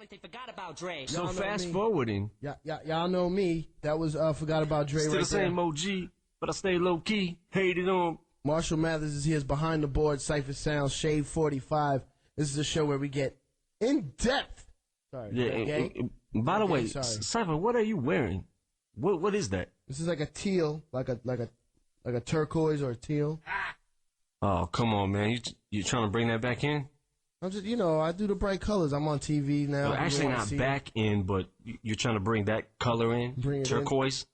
like they forgot about Dre. So fast forwarding. Y'all know me. That was Forgot About Dre. Still right the same there. OG, but I stay low key. Hated on. Marshall Mathers is here. Behind the board. Cypher Sounds. Shade 45. This is a show where we get in depth. Sorry. Yeah. And by the way, Cypher, what are you wearing? What is that? This is like a teal, like a turquoise or a teal. Oh, come on, man. You trying to bring that back in? I'm just, I do the bright colors. I'm on TV now. Well, actually not back in, but you're trying to bring that color in? Bring it turquoise? In.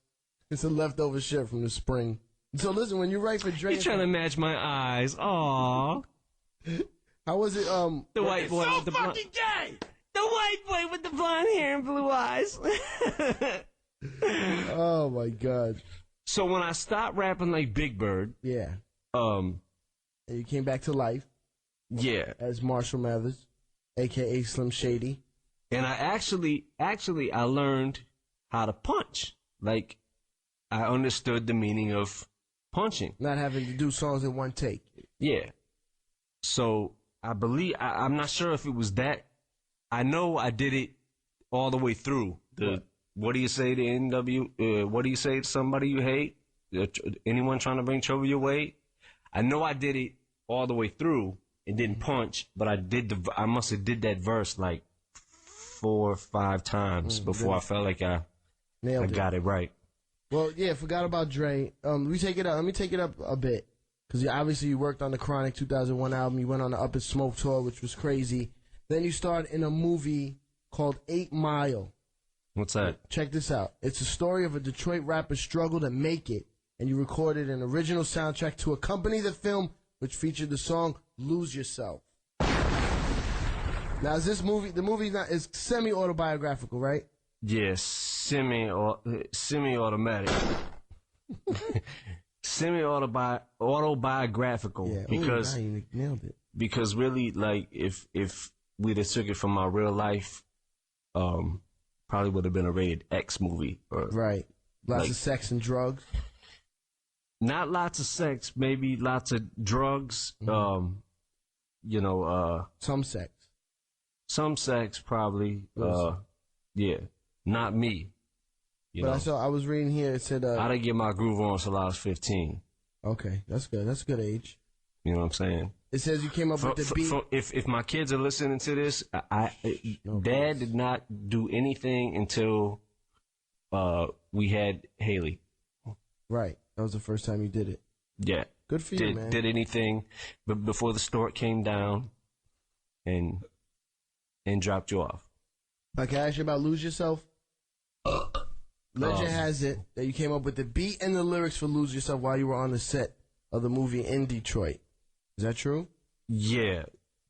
It's a leftover shit from the spring. So listen, when you write for Dre... You're trying to match my eyes. Aww. How was it, The white boy so with the blonde... fucking gay! The white boy with the blonde hair and blue eyes. Oh, my God. So when I stopped rapping like Big Bird... Yeah. And you came back to life. Yeah. As Marshall Mathers, a.k.a. Slim Shady. And I actually I learned how to punch. Like, I understood the meaning of punching. Not having to do songs in one take. Yeah. So, I believe, I'm not sure if it was that. I know I did it all the way through. What do you say to NW? What do you say to somebody you hate? Anyone trying to bring trouble your way? I know I did it all the way through and didn't punch, but I must have did that verse like 4 or 5 times before I felt like I got it right. Well, yeah, Forgot About Dre. Let me take it up a bit. Because obviously you worked on the Chronic 2001 album. You went on the Up in Smoke tour, which was crazy. Then you starred in a movie called 8 Mile. What's that? Check this out. It's a story of a Detroit rapper's struggle to make it. And you recorded an original soundtrack to accompany the film, which featured the song Lose Yourself. Now, is the movie is semi-autobiographical, right? Yes, semi-automatic. Semi-autobiographical. Yeah, because you nailed it. Because really, like, if we'd have took it from my real life, probably would have been a rated X movie. Right. Lots of sex and drugs. Not lots of sex, maybe lots of drugs. Some sex. Some sex, probably. Yeah, not me. I was reading here. It said I didn't get my groove on until I was 15. Okay, that's good. That's a good age. You know what I'm saying? It says you came up with the beat. If my kids are listening to this, Dad did not do anything until we had Haley. Right. That was the first time you did it. Yeah. Good for you, man. Did anything before the stork came down and dropped you off. Can I ask you about Lose Yourself? Legend has it that you came up with the beat and the lyrics for Lose Yourself while you were on the set of the movie in Detroit. Is that true? Yeah.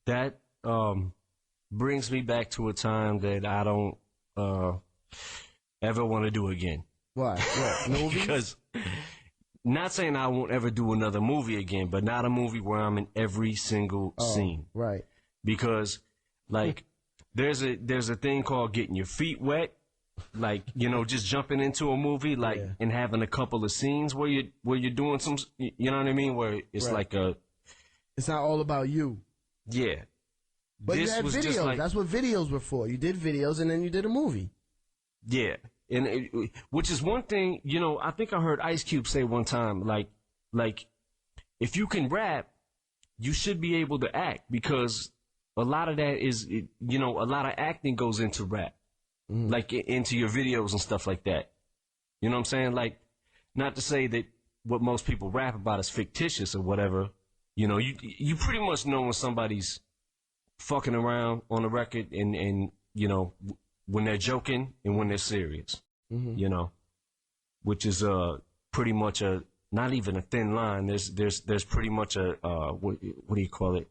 That brings me back to a time that I don't ever want to do again. Why? What? Movies? Because... Not saying I won't ever do another movie again, but not a movie where I'm in every single scene. Right. Because, like, there's a thing called getting your feet wet, like, just jumping into a movie, like, and having a couple of scenes where you're doing some, you know what I mean, where it's like it's not all about you. Yeah. But you had videos. That's what videos were for. You did videos and then you did a movie. Yeah. And which is one thing, I think I heard Ice Cube say one time, like if you can rap, you should be able to act, because a lot of that is, a lot of acting goes into rap, like into your videos and stuff like that. You know what I'm saying? Like, not to say that what most people rap about is fictitious or whatever. You pretty much know when somebody's fucking around on the record and when they're joking and when they're serious, which is pretty much not even a thin line. There's pretty much what do you call it?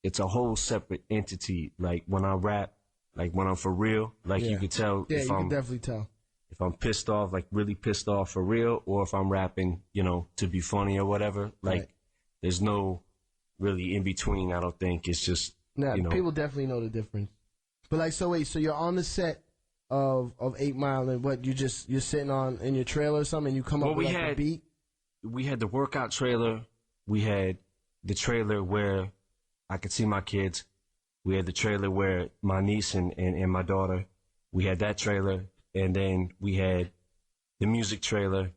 It's a whole separate entity. Like when I rap, like when I'm for real, like you could tell. Yeah, you can definitely tell. If I'm pissed off, like really pissed off for real, or if I'm rapping, to be funny or whatever. Like there's no really in between. I don't think it's just. People definitely know the difference. But so you're on the set of 8 Mile, and what you're sitting on in your trailer or something, and you come up with a beat? We had the workout trailer. We had the trailer where I could see my kids. We had the trailer where my niece and my daughter, we had that trailer, and then we had the music trailer.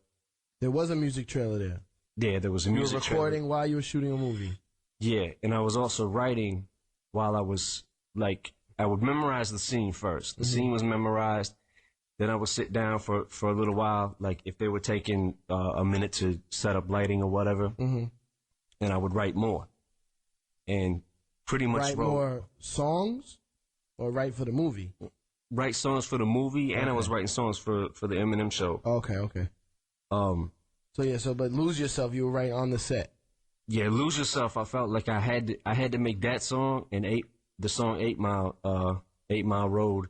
There was a music trailer there. Yeah, there was a music trailer. You were recording while you were shooting a movie. Yeah, and I was also writing while I was, like, I would memorize the scene first. The scene was memorized. Then I would sit down for a little while, like if they were taking a minute to set up lighting or whatever, and I would write more. And pretty much write more songs or write for the movie? Write songs for the movie, and I was writing songs for the Eminem show. Okay. But Lose Yourself, you were right on the set. Yeah, Lose Yourself, I felt like I had to make that song and the song 8 Mile Road.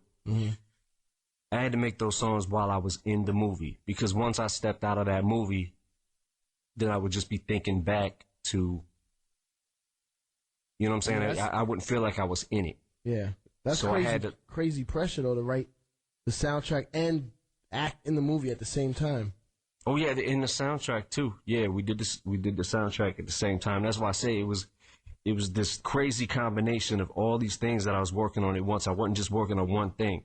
I had to make those songs while I was in the movie, because once I stepped out of that movie, then I would just be thinking back to, you know what I'm saying? I wouldn't feel like I was in it. Yeah. That's so crazy pressure, though, to write the soundtrack and act in the movie at the same time. Oh, yeah, in the soundtrack, too. Yeah, we did the soundtrack at the same time. That's why I say it was this crazy combination of all these things that I was working on at once. I wasn't just working on one thing.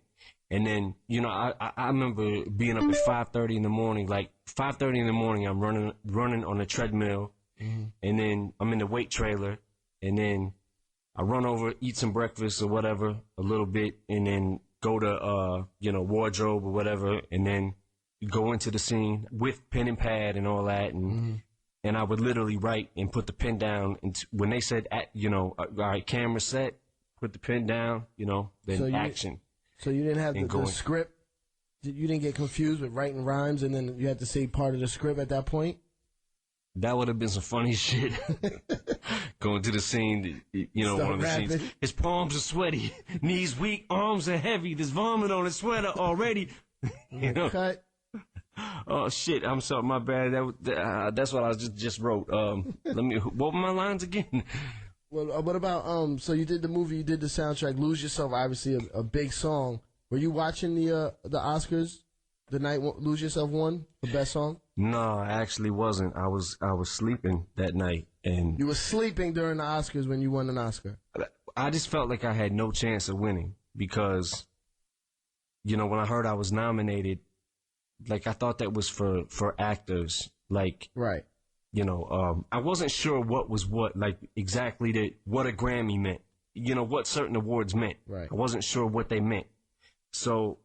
And then, you know, I remember being up at 5:30 in the morning. Like 5:30 in the morning, I'm running on the treadmill, and then I'm in the weight trailer, and then I run over, eat some breakfast or whatever, a little bit, and then go to wardrobe or whatever, and then go into the scene with pen and pad and all that, and I would literally write and put the pen down. And when they said, all right, camera set, put the pen down, then action. So you didn't have the script? You didn't get confused with writing rhymes and then you had to say part of the script at that point? That would have been some funny shit. Going to the scene, one of the scenes. His palms are sweaty, knees weak, arms are heavy, there's vomit on his sweater already. Cut. Oh, shit, I'm sorry, my bad. That's what I just wrote. What were my lines again? Well, what about, so you did the movie, you did the soundtrack, Lose Yourself, obviously a big song. Were you watching the Oscars the night Lose Yourself won for best song? No, I actually wasn't. I was sleeping that night. And you were sleeping during the Oscars when you won an Oscar? I just felt like I had no chance of winning because, when I heard I was nominated, like I thought that was for actors, like. Right. I wasn't sure what was what, like exactly what a Grammy meant, what certain awards meant. Right. I wasn't sure what they meant. So,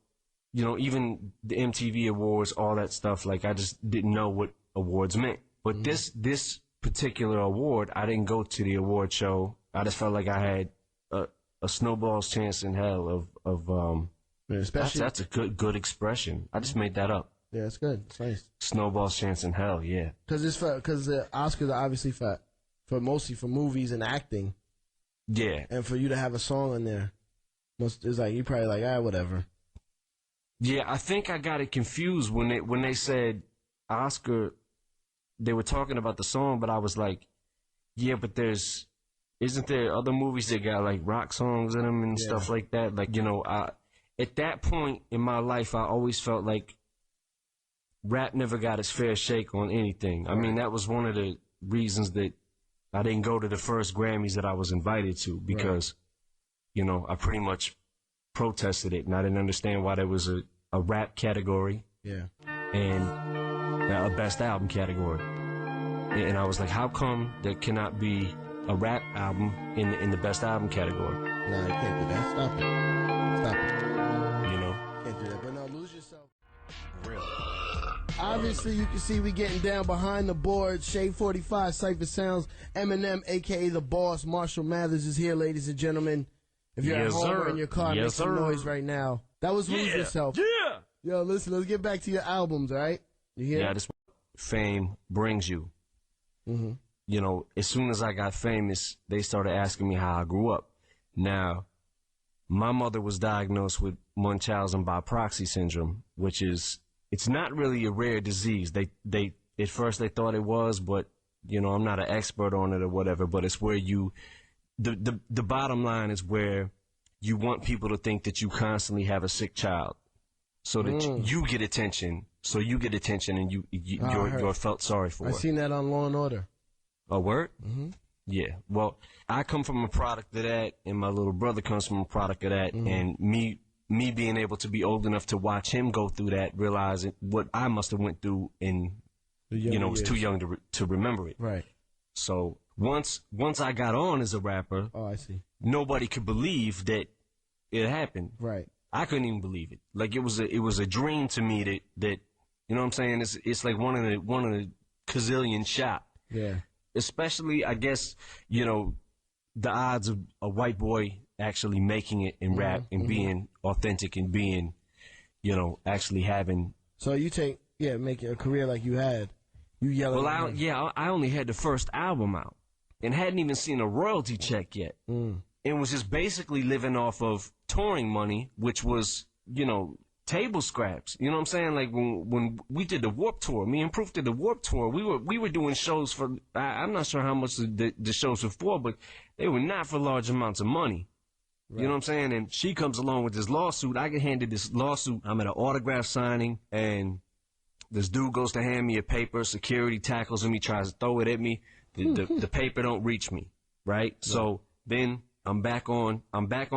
even the MTV awards, all that stuff, like I just didn't know what awards meant. But this particular award, I didn't go to the award show. I just felt like I had a snowball's chance in hell of especially that's a good expression. I just made that up. Yeah, it's good. It's nice. Snowball's chance in hell, yeah. Because the Oscars are obviously for mostly for movies and acting. Yeah. And for you to have a song in there, it's like you probably like whatever. Yeah, I think I got it confused when they said Oscar. They were talking about the song, but I was like, yeah, but isn't there other movies that got like rock songs in them and stuff like that? Like at that point in my life, I always felt like rap never got its fair shake on anything. I mean, that was one of the reasons that I didn't go to the first Grammys that I was invited to because, I pretty much protested it and I didn't understand why there was a rap category and a best album category. And I was like, how come there cannot be a rap album in the best album category? No, you can't do that. Stop it. Can't do that. But no, Lose Yourself. Real. Obviously, you can see we getting down behind the boards. Shade 45, Cypher Sounds, Eminem, a.k.a. The Boss, Marshall Mathers is here, ladies and gentlemen. If you're at home or in your car, make some noise right now. That was Lose Yourself. Yeah! Yo, listen, let's get back to your albums, all right? You hear? Yeah, this fame brings you. As soon as I got famous, they started asking me how I grew up. Now, my mother was diagnosed with Munchausen by proxy syndrome, which is... It's not really a rare disease. They at first they thought it was, but I'm not an expert on it or whatever. But it's where the bottom line is where you want people to think that you constantly have a sick child, so that you get attention. So you get attention, and you're felt sorry for. I seen that on Law and Order. A word? Yeah. Well, I come from a product of that, and my little brother comes from a product of that, and me being able to be old enough to watch him go through that, realizing what I must have went through, and was too young to remember it. Right. So once I got on as a rapper, I see. Nobody could believe that it happened. Right. I couldn't even believe it. Like it was a dream to me that you know what I'm saying. It's like one of the gazillion shot. Yeah. Especially, I guess, the odds of a white boy actually making it in rap and being authentic and being, actually having. So you make a career like you had. You yelling. Well, I only had the first album out and hadn't even seen a royalty check yet. And was just basically living off of touring money, which was, table scraps. You know what I'm saying? Like when we did the Warped Tour, me and Proof did the Warped Tour, we were doing shows for, I'm not sure how much the shows were for, but they were not for large amounts of money. Right. You know what I'm saying? And she comes along with this lawsuit. I get handed this lawsuit. I'm at an autograph signing, and this dude goes to hand me a paper. Security tackles him. He tries to throw it at me. The paper don't reach me. Right? So then I'm back on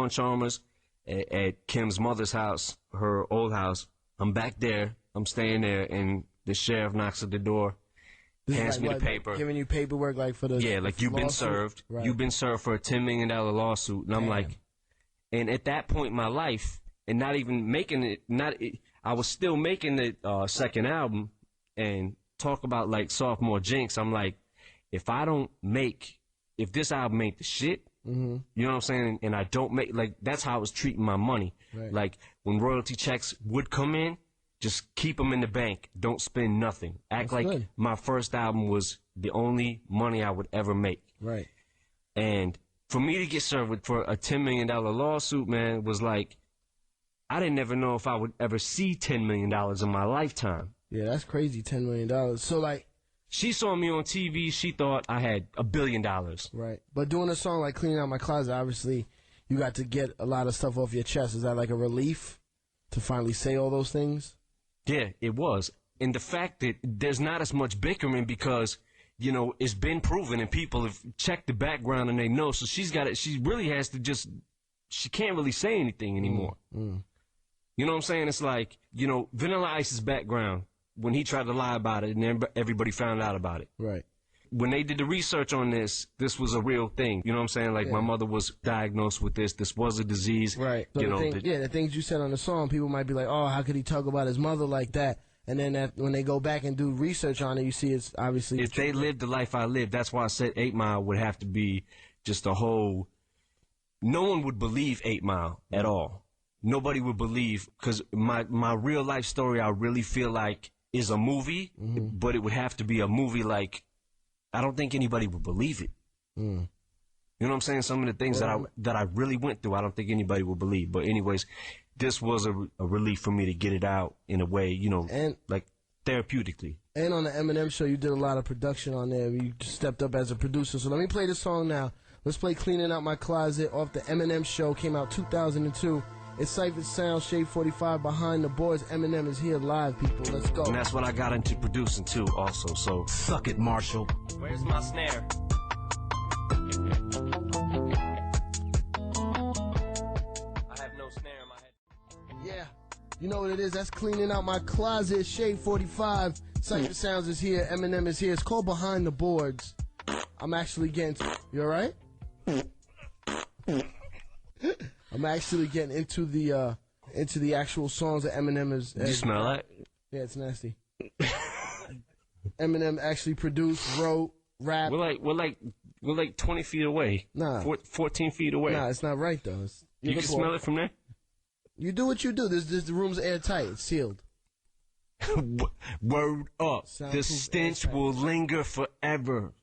Chalmers at Kim's mother's house, her old house. I'm back there. I'm staying there, and the sheriff knocks at the door, hands me the paper. Giving you paperwork like for the like you've been served. Right. You've been served for a $10 million lawsuit. And I'm like, and at that point in my life, and not even making it, I was still making the second album, and talk about like sophomore jinx. I'm like, if this album ain't the shit, you know what I'm saying? And I don't make, like, that's how I was treating my money. Right. Like, when royalty checks would come in, just keep them in the bank. Don't spend nothing. Act like good. My first album was the only money I would ever make. Right. And for me to get served for a $10 million lawsuit, man, was like, I didn't ever know if I would ever see $10 million in my lifetime. Yeah, that's crazy, $10 million. So, like, she saw me on TV. She thought I had $1 billion. Right. But doing a song like Cleaning Out My Closet, obviously, you got to get a lot of stuff off your chest. Is that like a relief to finally say all those things? Yeah, it was. And the fact that there's not as much bickering because, it's been proven and people have checked the background and they know. So she really has to she can't really say anything anymore. You know what I'm saying? It's like, Vanilla Ice's background, when he tried to lie about it and everybody found out about it. Right. When they did the research on this was a real thing. You know what I'm saying? Like, my mother was diagnosed with this. This was a disease. Right. So the things you said on the song, people might be like, oh, how could he talk about his mother like that? And then when they go back and do research on it, you see it's obviously... If they lived the life I lived, that's why I said 8 Mile would have to be just a whole... No one would believe 8 Mile at all. Nobody would believe, because my real life story, I really feel like, is a movie, but it would have to be a movie like... I don't think anybody would believe it. You know what I'm saying? Some of the things that I really went through, I don't think anybody would believe. But anyways, this was a relief for me to get it out in a way, and, like therapeutically. And on the Eminem show, you did a lot of production on there. You stepped up as a producer. So let me play this song now. Let's play Cleaning Out My Closet off the Eminem show. Came out 2002. It's Cypher Sound, Shade 45, Behind the Boards. Eminem is here live, people. Let's go. And that's what I got into producing, too, also. So suck it, Marshall. Where's my snare? I have no snare in my head. Yeah. You know what it is? That's Cleaning Out My Closet, Shade 45. Cypher Sounds is here. Eminem is here. It's called Behind the Boards. I'm actually getting... You all right? I'm actually getting into the actual songs that Eminem is. Did you smell that? Yeah, it's nasty. Eminem actually produced, wrote, rapped. We're like 20 feet away. Nah, 14 feet away. Nah, it's not right though. You can smell it from there. You do what you do. The room's airtight. It's sealed. Word up. The stench will linger forever.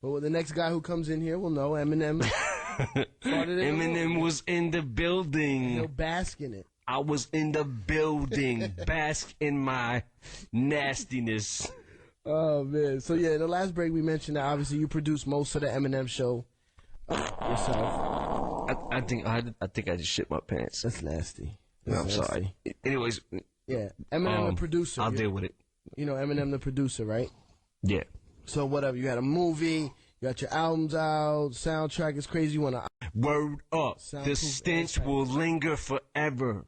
But the next guy who comes in here will know Eminem. Eminem was in the building. He'll bask in it. I was in the building, bask in my nastiness. Oh man! So yeah, in the last break we mentioned that obviously you produced most of the Eminem show yourself. I think I just shit my pants. That's nasty. I'm sorry. Anyways, yeah, Eminem the producer. I'll deal with it. You know Eminem the producer, right? Yeah. So whatever, you had a movie. You got your albums out, soundtrack is crazy. You want to Word up. The stench will linger forever.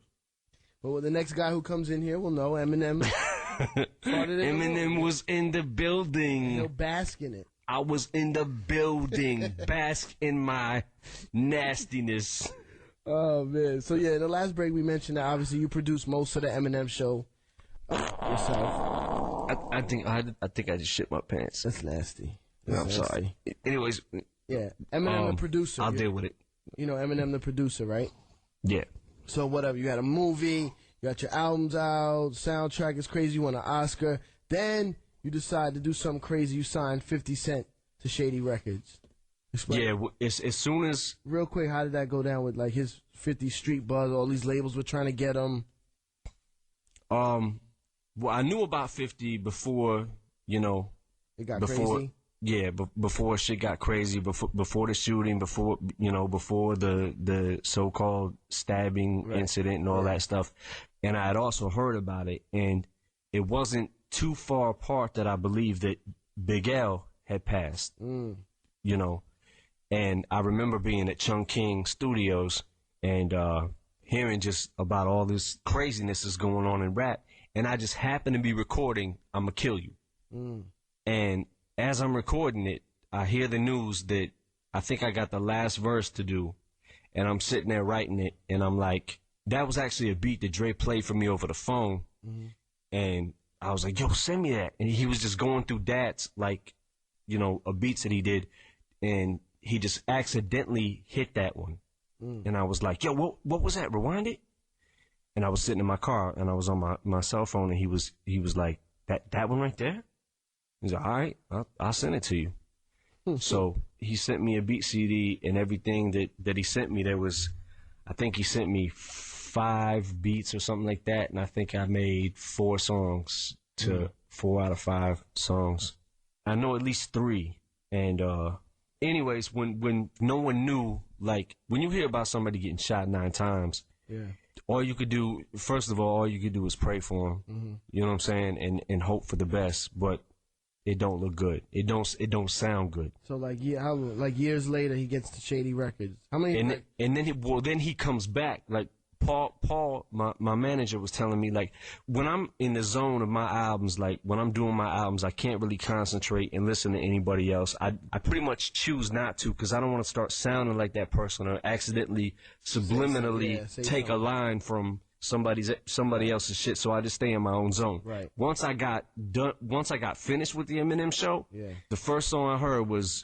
But the next guy who comes in here will know Eminem. Eminem was in the building. He'll bask in it. I was in the building, bask in my nastiness. Oh man! So yeah, the last break we mentioned that obviously you produced most of the Eminem show yourself. I think I just shit my pants. That's nasty. I'm sorry. Anyways, yeah, Eminem the producer. I'll deal with it. You know Eminem the producer, right? Yeah. So whatever, you had a movie, you got your albums out, soundtrack is crazy, you won an Oscar. Then you decide to do something crazy. You signed 50 Cent to Shady Records. Explain. Yeah, as soon as... Real quick, how did that go down with like his 50 Street buzz? All these labels were trying to get him. Well, I knew about 50 before, It got crazy? Yeah, before shit got crazy, before the shooting, before the so-called stabbing incident and all that stuff. And I had also heard about it, and it wasn't too far apart that I believed that Big L had passed, And I remember being at Chung King Studios and hearing just about all this craziness that's going on in rap, and I just happened to be recording "I'ma Kill You," and as I'm recording it, I hear the news that I think I got the last verse to do, and I'm sitting there writing it, and I'm like, that was actually a beat that Dre played for me over the phone, and I was like, yo, send me that, and he was just going through DATs, like, a beats that he did, and he just accidentally hit that one, and I was like, yo, what was that? Rewind it. And I was sitting in my car, and I was on my cell phone, and he was like, that one right there? He's like, all right, I'll send it to you. So he sent me a beat CD, and everything that he sent me, I think he sent me 5 beats or something like that, and I think I made 4 songs to 4 out of 5 songs. I know at least 3. And anyways, when no one knew, like, when you hear about somebody getting shot 9 times, all you could do is pray for them. You know what I'm saying? And hope for the best, but it don't look good. It don't sound good. So like years later he gets to Shady Records. How many? And then he comes back. Like Paul, my manager was telling me, like, when I'm in the zone of my albums, like when I'm doing my albums, I can't really concentrate and listen to anybody else. I pretty much choose not to, because I don't want to start sounding like that person or accidentally subliminally take a line from somebody else's shit, so I just stay in my own zone. Right. Once I got finished with the Eminem show, the first song I heard was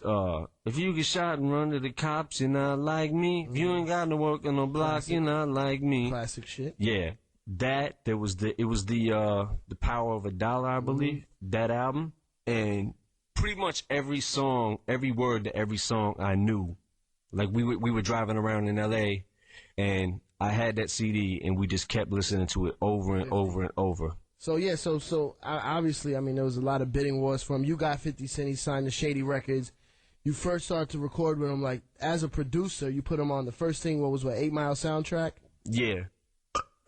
"If you get shot and run to the cops, you're not like me. If you ain't got no work on no block, you're not like me." Classic shit. Yeah, it was the Power of a Dollar, I believe, that album, and pretty much every song, every word to every song I knew. Like we were driving around in L.A. and I had that CD, and we just kept listening to it over and over and over. So yeah, so obviously, I mean, there was a lot of bidding wars for him. You got 50 Cent, he signed to Shady Records. You first started to record with him, like, as a producer, you put him on the first thing, 8 Mile soundtrack? Yeah.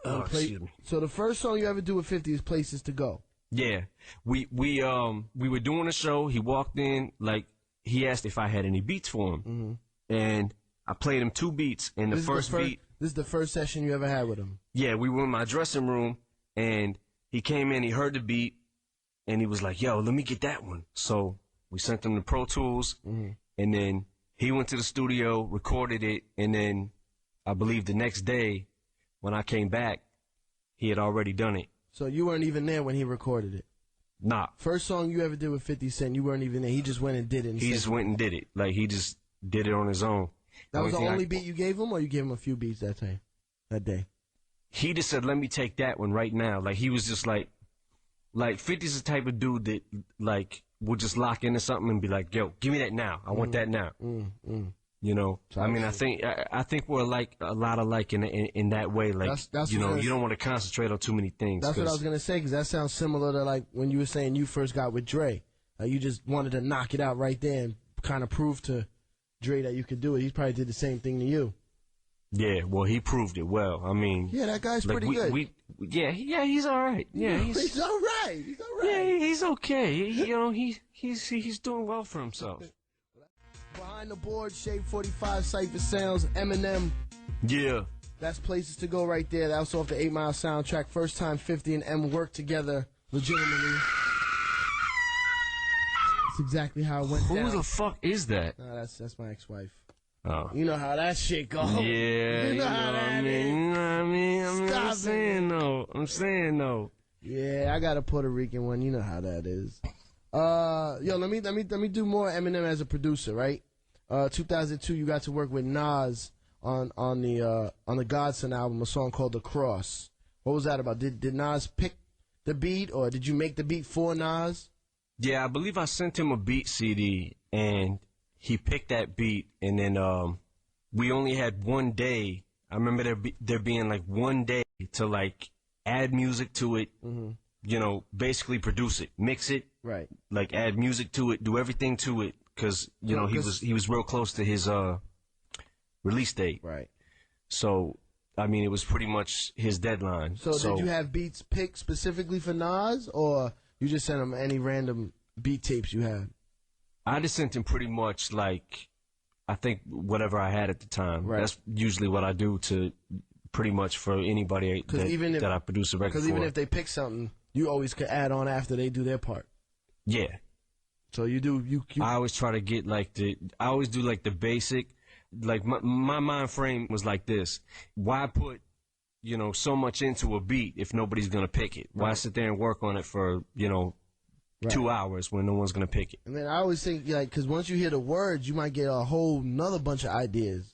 So the first song you ever do with 50 is Places to Go. Yeah. We were doing a show, he walked in, like, he asked if I had any beats for him. And I played him 2 beats, and the first beat... This is the first session you ever had with him? Yeah, we were in my dressing room, and he came in, he heard the beat, and he was like, yo, let me get that one. So we sent him the Pro Tools, and then he went to the studio, recorded it, and then I believe the next day when I came back, he had already done it. So you weren't even there when he recorded it? Nah. First song you ever did with 50 Cent, you weren't even there. He just went and did it. He just went and did it. Like, he just did it on his own. That was the only beat you gave him, or you gave him a few beats that day? He just said, let me take that one right now. Like, he was just like 50's the type of dude that, like, will just lock into something and be like, yo, give me that now. I want that now. You know? I mean, I think we're like a lot alike in that way. Like, that's you don't want to concentrate on too many things. That's what I was going to say, because that sounds similar to, like, when you were saying you first got with Dre. You just wanted to knock it out right there and kind of prove to Dre that you could do it. He probably did the same thing to you. Yeah, well, he proved it well. I mean, yeah, that guy's like, pretty good. He's all right. Yeah, he's all right. He's all right. Yeah, he's okay. He's doing well for himself. Behind the board, Shade 45, Cypher Sounds, Eminem. Yeah. That's places to go right there. That was off the 8 Mile soundtrack. First time 50 and M worked together legitimately. That's exactly how it went down. Who the fuck is that? That's my ex-wife. Oh. You know how that shit goes. Yeah, you know how that is. You know what I mean? Stop I'm saying though. Yeah, I got a Puerto Rican one. You know how that is. Yo, let me do more Eminem as a producer, right? 2002, you got to work with Nas on the Godson album, a song called The Cross. What was that about? Did Nas pick the beat, or did you make the beat for Nas? Yeah, I believe I sent him a beat CD, and he picked that beat, and then we only had 1 day. I remember there being like 1 day to like add music to it, you know, basically produce it, mix it, right? Like add music to it, do everything to it, because you know he was real close to his release date, right? So I mean, it was pretty much his deadline. So did you have beats picked specifically for Nas, or you just sent him any random beat tapes you had? I just sent him pretty much like, I think whatever I had at the time. Right. That's usually what I do to pretty much for anybody that I produce a record for. Because even if they pick something, you always could add on after they do their part. Yeah. So you do. I always try to get like I always do like the basic. Like my mind frame was like this: why put, you know, so much into a beat if nobody's gonna pick it? Why sit there and work on it for, you know, 2 hours when no one's gonna pick it? And then I always think, like, because once you hear the words, you might get a whole nother bunch of ideas.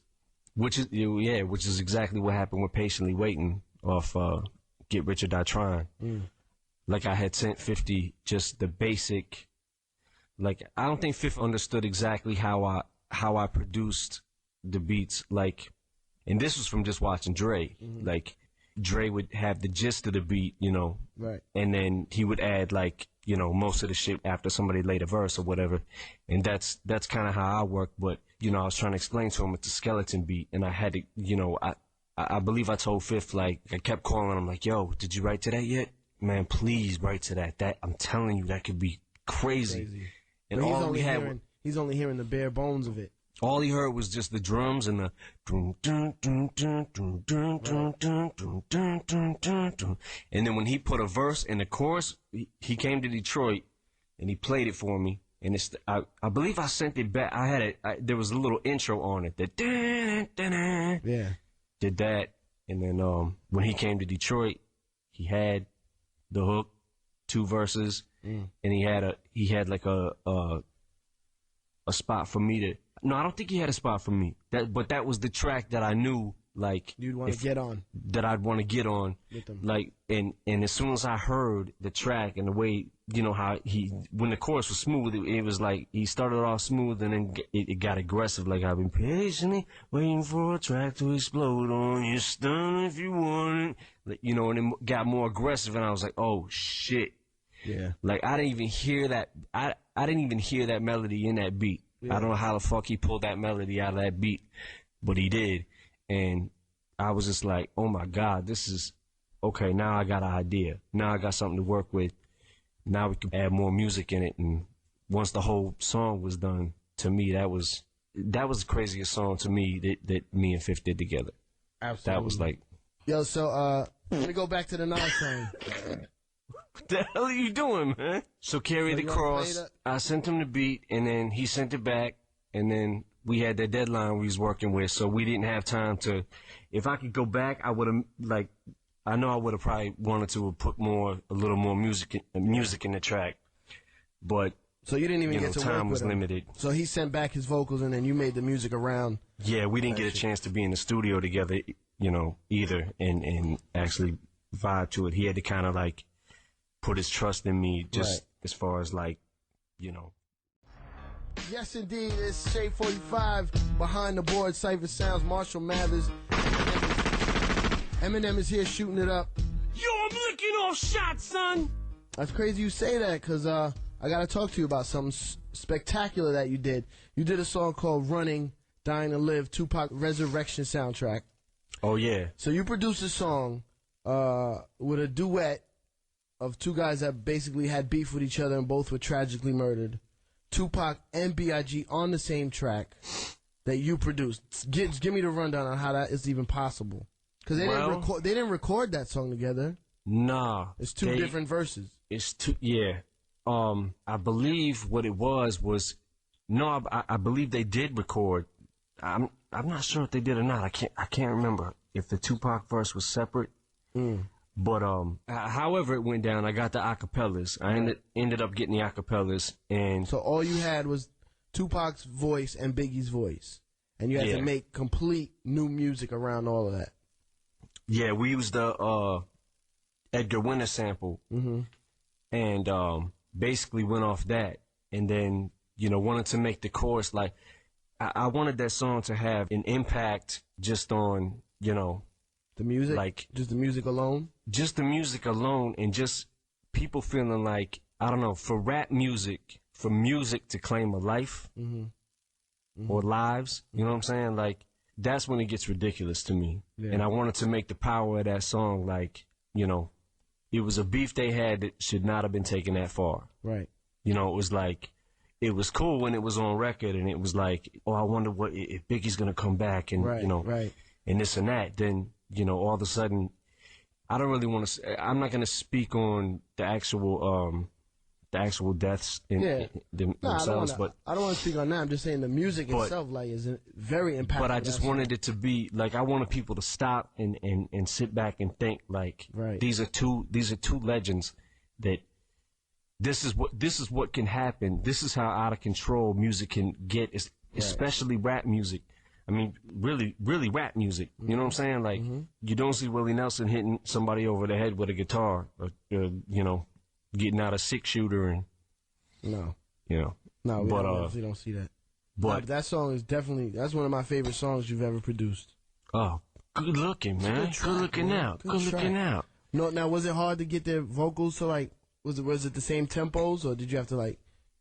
Which is exactly what happened with Patiently Waiting off Get Rich or Die Trying. Like I had sent 50 just the basic. Like I don't think 50 understood exactly how I produced the beats, like, and this was from just watching Dre. Like Dre would have the gist of the beat, you know, right, and then he would add like, you know, most of the shit after somebody laid a verse or whatever, and that's kind of how I work. But you know, I was trying to explain to him it's a skeleton beat, and I had to, you know, I believe I told Fifth, like, I kept calling him like, yo, did you write to that yet? Man, please write to that. That, I'm telling you, that could be crazy. And all we had, he's only hearing the bare bones of it. All he heard was just the drums and the and then when he put a verse in the chorus, he came to Detroit and he played it for me. And it's I believe I sent it back. I had it. There was a little intro on it. Yeah. Did that, and then when he came to Detroit, he had the hook, 2 verses, and he had like a spot for me to. No, I don't think he had a spot for me. But that was the track that I knew, like, you'd want to get on. That I'd want to get on. With them. Like, and as soon as I heard the track and the way, you know, how when the chorus was smooth, it was like he started off smooth and then it got aggressive. Like, I've been patiently waiting for a track to explode on your stun if you want it. Like, you know, and it got more aggressive, and I was like, oh shit. Yeah. Like, I didn't even hear that. I didn't even hear that melody in that beat. Yeah. I don't know how the fuck he pulled that melody out of that beat, but he did. And I was just like, oh my God, this is, okay, now I got an idea. Now I got something to work with. Now we can add more music in it. And once the whole song was done, to me, that was the craziest song to me that me and Fifth did together. Absolutely. That was like. Yo, so, let me go back to the Nas song. What the hell are you doing, man? So Carry the Cross, I sent him the beat, and then he sent it back, and then we had that deadline we was working with, so we didn't have time to. If I could go back, I would have, like, I know I would have probably wanted to put a little more music in the track, but so you didn't even get to time work was with him. limited. So he sent back his vocals, and then you made the music around. Yeah, we didn't get a chance to be in the studio together, you know, either, and actually vibe to it. He had to kind of like put his trust in me, just as far as like, you know. Yes, indeed. It's Shade 45, Behind the Board, Cypher Sounds, Marshall Mathers. Eminem is here shooting it up. Yo, I'm licking off shots, son! That's crazy you say that, because I got to talk to you about something spectacular that you did. You did a song called Running, Dying to Live, Tupac Resurrection soundtrack. Oh, yeah. So you produced a song with a duet of 2 guys that basically had beef with each other and both were tragically murdered. Tupac and Big on the same track that you produced. Give me the rundown on how that is even possible. Because they didn't record that song together. Nah. It's two different verses. It's two, yeah. I believe what it was no, I believe they did record. I'm not sure if they did or not. I can't remember if the Tupac verse was separate. But however it went down, I got the acapellas. I ended up getting the acapellas, and so all you had was Tupac's voice and Biggie's voice, and you had to make complete new music around all of that. Yeah, we used the Edgar Winter sample, and basically went off that, and then wanted to make the chorus like I wanted that song to have an impact just on the music, like just the music alone, and just people feeling like, I don't know, for music to claim a life or lives, you know what I'm saying? Like, that's when it gets ridiculous to me. Yeah. And I wanted to make the power of that song like, it was a beef they had that should not have been taken that far. Right. It was like, it was cool when it was on record, and it was like, oh, I wonder if Biggie's gonna come back, and and this and that. Then all of a sudden, I don't really want to. I'm not gonna speak on the actual deaths themselves, but I don't want to speak on that. I'm just saying the music itself, like, is very impactful. But I just wanted it to be like, I wanted people to stop and sit back and think like, these are two legends that. This is what can happen. This is how out of control music can get, especially rap music. I mean, really rap music. You know what I'm saying? Like, you don't see Willie Nelson hitting somebody over the head with a guitar, or getting out a 6-shooter and no, we don't see that. But that song is that's one of my favorite songs you've ever produced. Oh, good looking, man. Good looking out. No, now was it hard to get their vocals to like? Was it the same tempos, or did you have to you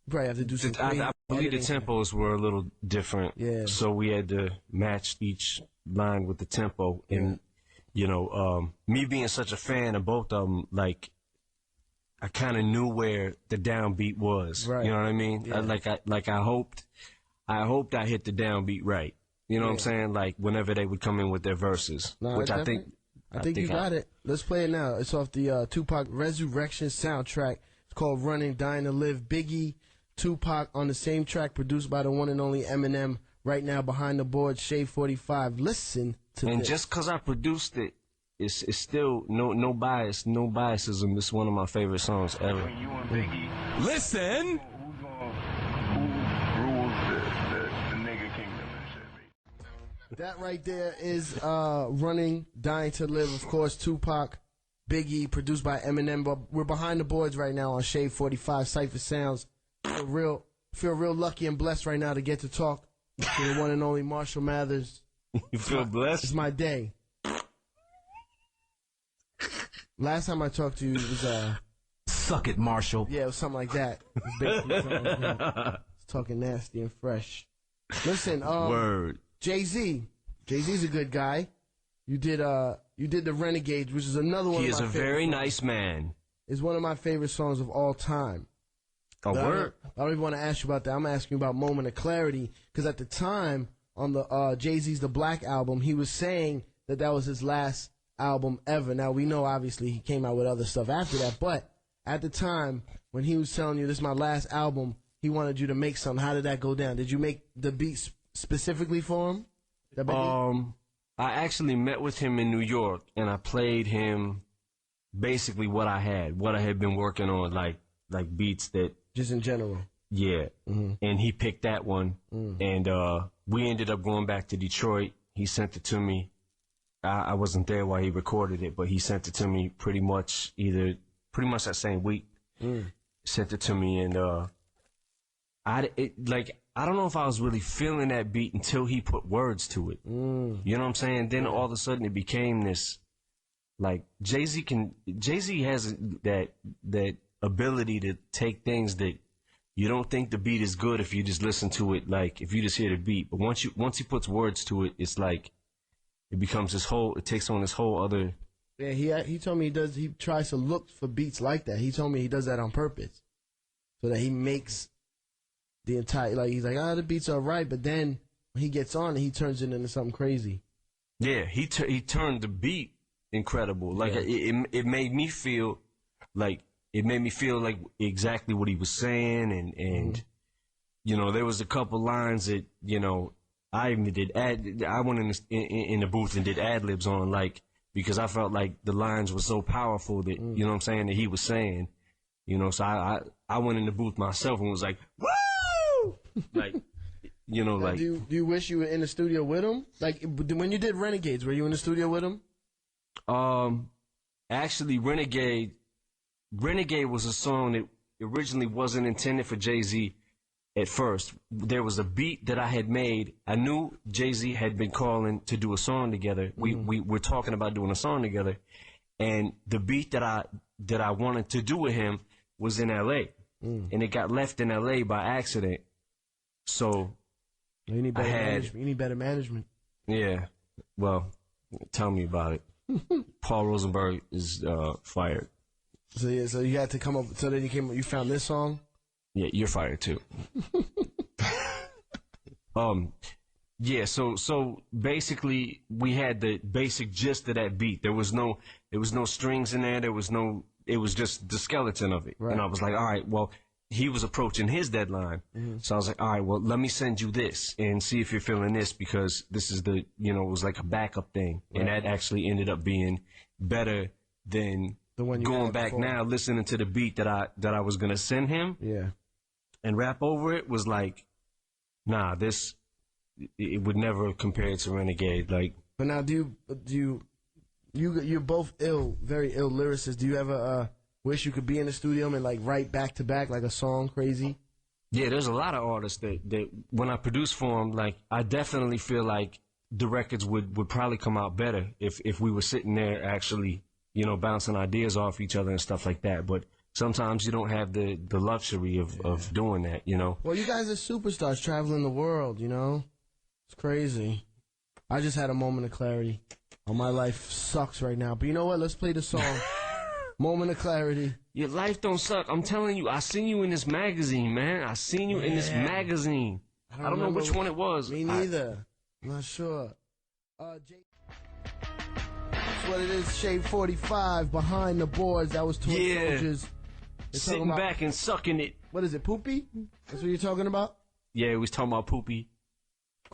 probably have to do some? I believe the tempos were a little different. Yeah. So we had to match each line with the tempo, and me being such a fan of both of them, like, I kind of knew where the downbeat was. Right. You know what I mean? Yeah. I hoped I hit the downbeat right. You know what I'm saying? Like, whenever they would come in with their verses, which I think you got it. Let's play it now. It's off the Tupac Resurrection soundtrack. It's called Runnin, Dying to Live. Biggie, Tupac on the same track, produced by the one and only Eminem. Right now, behind the board, Shade 45. Listen to this. And just because I produced it, it's still no bias, no biasism. It's one of my favorite songs ever. Listen. That right there is Running, Dying to Live, of course, Tupac, Biggie, produced by Eminem. But we're behind the boards right now on Shade 45 Cypher Sounds. Feel real lucky and blessed right now to get to talk to the one and only Marshall Mathers. You feel blessed? It's my day. Last time I talked to you, it was suck it, Marshall. Yeah, it was something like that. It was basically something like that. It's talking nasty and fresh. Listen, word. Jay-Z's a good guy. You did the Renegades, which is another one. He is a very nice man. It's one of my favorite songs of all time. Word. I don't even want to ask you about that. I'm asking you about Moment of Clarity, because at the time on the Jay-Z's The Black album, he was saying that was his last album ever. Now we know obviously he came out with other stuff after that, but at the time when he was telling you this is my last album, he wanted you to make something. How did that go down? Did you make the beats specifically for him? I actually met with him in New York, and I played him basically what I had been working on, like beats that just in general. Yeah, and he picked that one, and we ended up going back to Detroit. He sent it to me. I wasn't there while he recorded it, but he sent it to me pretty much that same week. Sent it to me, and I don't know if I was really feeling that beat until he put words to it. You know what I'm saying? Then all of a sudden it became this, like, Jay-Z has that ability to take things that you don't think the beat is good if you just listen to it, like, if you just hear the beat. But once he puts words to it, it's like, it becomes it takes on this whole other. Yeah, he told me he tries to look for beats like that. He told me he does that on purpose, so that he makes the entire, like, he's like, the beat's all right, but then when he gets on, he turns it into something crazy. Yeah, he turned the beat incredible. Like, it made me feel like, exactly what he was saying, and you know, there was a couple lines that, you know, I went in the booth and did ad-libs on, like, because I felt like the lines were so powerful that, you know what I'm saying, that he was saying, you know, so I went in the booth myself and was like, woo! Like, you know, like. Do you wish you were in the studio with him? Like, when you did Renegades, were you in the studio with him? Actually, Renegade was a song that originally wasn't intended for Jay-Z at first. There was a beat that I had made. I knew Jay-Z had been calling to do a song together. We were talking about doing a song together, and the beat that I wanted to do with him was in L.A. And it got left in L.A. by accident. So you need better management. You need better management. Yeah. Well, tell me about it. Paul Rosenberg is fired. So you had to come up. So then you found this song. Yeah, you're fired too. Yeah. So basically, we had the basic gist of that beat. There was no strings in there. It was just the skeleton of it. Right. And I was like, all right, well, he was approaching his deadline. So I was like, all right, well, let me send you this and see if you're feeling this, because this is it was like a backup thing. Right. And that actually ended up being better than the one going back before. Now, listening to the beat that I was going to send him. Yeah. And rap over it was like, nah, it would never compare to Renegade. Like, but now, you're both very ill lyricists. Do you ever wish you could be in the studio and like write back to back like a song crazy? Yeah, there's a lot of artists that when I produce for them, like, I definitely feel like the records would probably come out better if we were sitting there actually, you know, bouncing ideas off each other and stuff like that. But sometimes you don't have the luxury of doing that, you know. Well, you guys are superstars traveling the world, you know. It's crazy. I just had a moment of clarity. Oh, my life sucks right now. But you know what? Let's play the song. Moment of clarity. Your life don't suck. I'm telling you, I seen you in this magazine, man. I seen you in this magazine. I don't know which one it was. Me neither. I'm not sure. That's what it is. Shade 45, Behind the Boards. That was Toy Soldiers. Sitting back and sucking it. What is it, Poopy? That's what you're talking about? Yeah, we was talking about Poopy.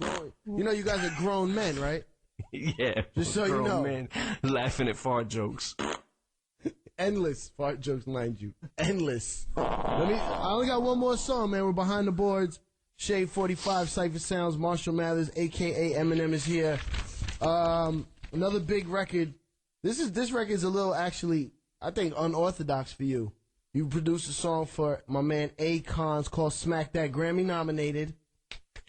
You know you guys are grown men, right? Yeah. Just so you know. Men laughing at fart jokes. Endless fart jokes, mind you. Endless. I only got one more song, man. We're Behind the Boards. Shade 45, Cypher Sounds, Marshall Mathers, a.k.a. Eminem is here. Another big record. This record is a little, actually, I think, unorthodox for you. You produced a song for my man Akon. It's called Smack That, Grammy nominated.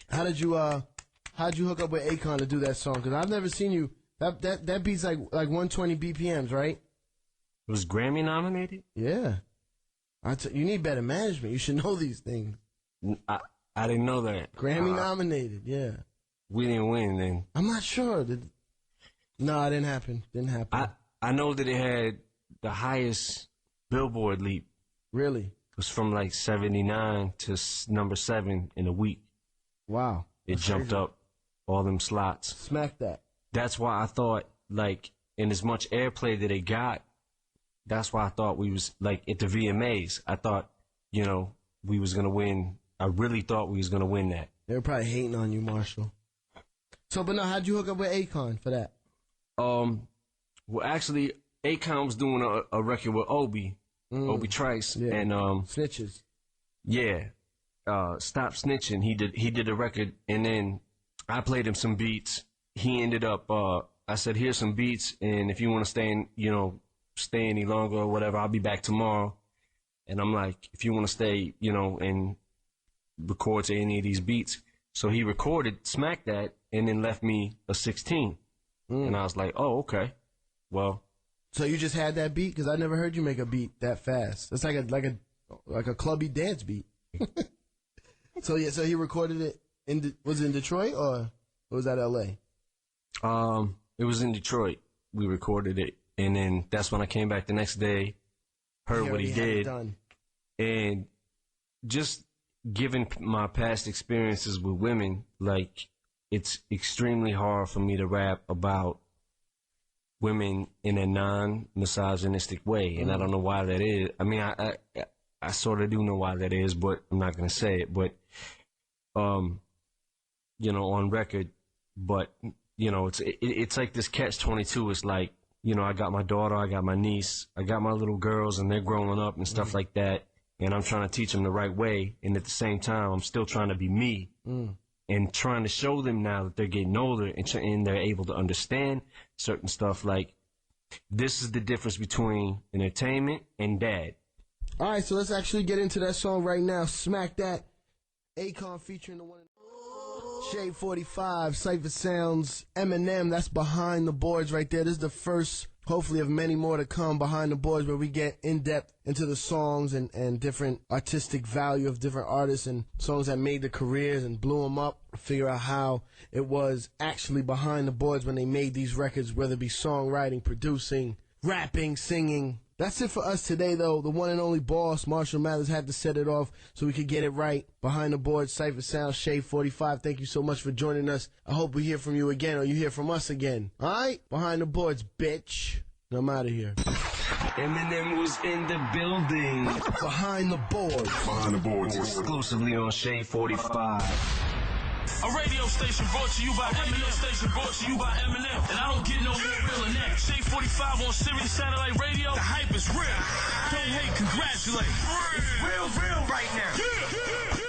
How'd you hook up with Akon to do that song? Because I've never seen you. That beat's like 120 BPMs, right? It was Grammy nominated? Yeah. You need better management. You should know these things. I didn't know that. Grammy nominated, yeah. We didn't win then. I'm not sure. No, it didn't happen. I know that it had the highest Billboard leap. Really? It was from like 79 to number 7 in a week. Wow. It jumped up all them slots. Smack That. That's why I thought, like, in as much airplay that it got, that's why I thought we was, like, at the VMAs, I thought, you know, we was going to win. I really thought we was going to win that. They were probably hating on you, Marshall. So, but no, how'd you hook up with Akon for that? Well, actually, Akon was doing a record with Obi Trice. Yeah. And, Snitches. Yeah. Stop Snitching. He did a record, and then I played him some beats. He ended up, I said, here's some beats, and if you want to stay any longer or whatever, I'll be back tomorrow. And I'm like, if you want to stay, and record to any of these beats. So he recorded Smack That and then left me a 16. And I was like, oh, okay. Well. So you just had that beat? Because I never heard you make a beat that fast. It's like a clubby dance beat. So he recorded it was it in Detroit or was that LA? It was in Detroit. We recorded it, and then that's when I came back the next day, heard what he did, and just given my past experiences with women, like, it's extremely hard for me to rap about women in a non-misogynistic way, and I don't know why that is. I mean, I sort of do know why that is, but I'm not gonna say it. But, you know, on record. But you know, it's like this catch-22. It's like, you know, I got my daughter, I got my niece, I got my little girls, and they're growing up and stuff like that. And I'm trying to teach them the right way, and at the same time, I'm still trying to be me, and trying to show them now that they're getting older and they're able to understand certain stuff. Like, this is the difference between entertainment and dad. All right, so let's actually get into that song right now. Smack That. Akon featuring the one Shade 45, Cypher Sounds, Eminem. That's Behind the Boards right there. This is the first, hopefully, of many more to come, Behind the Boards, where we get in-depth into the songs and different artistic value of different artists and songs that made the careers and blew them up. Figure out how it was actually behind the boards when they made these records, whether it be songwriting, producing, rapping, singing. That's it for us today, though. The one and only boss, Marshall Mathers, had to set it off so we could get it right. Behind the boards, Cypher Sound, Shade 45. Thank you so much for joining us. I hope we hear from you again, or you hear from us again. All right? Behind the boards, bitch. I'm out of here. Eminem was in the building. Behind the boards. Behind the boards. Exclusively on Shade 45. A radio station brought to you by Eminem. And I don't get no more real than that. Shade 45 on Sirius Satellite Radio. The hype is real. Don't hate, congratulate. It's real right now. Yeah.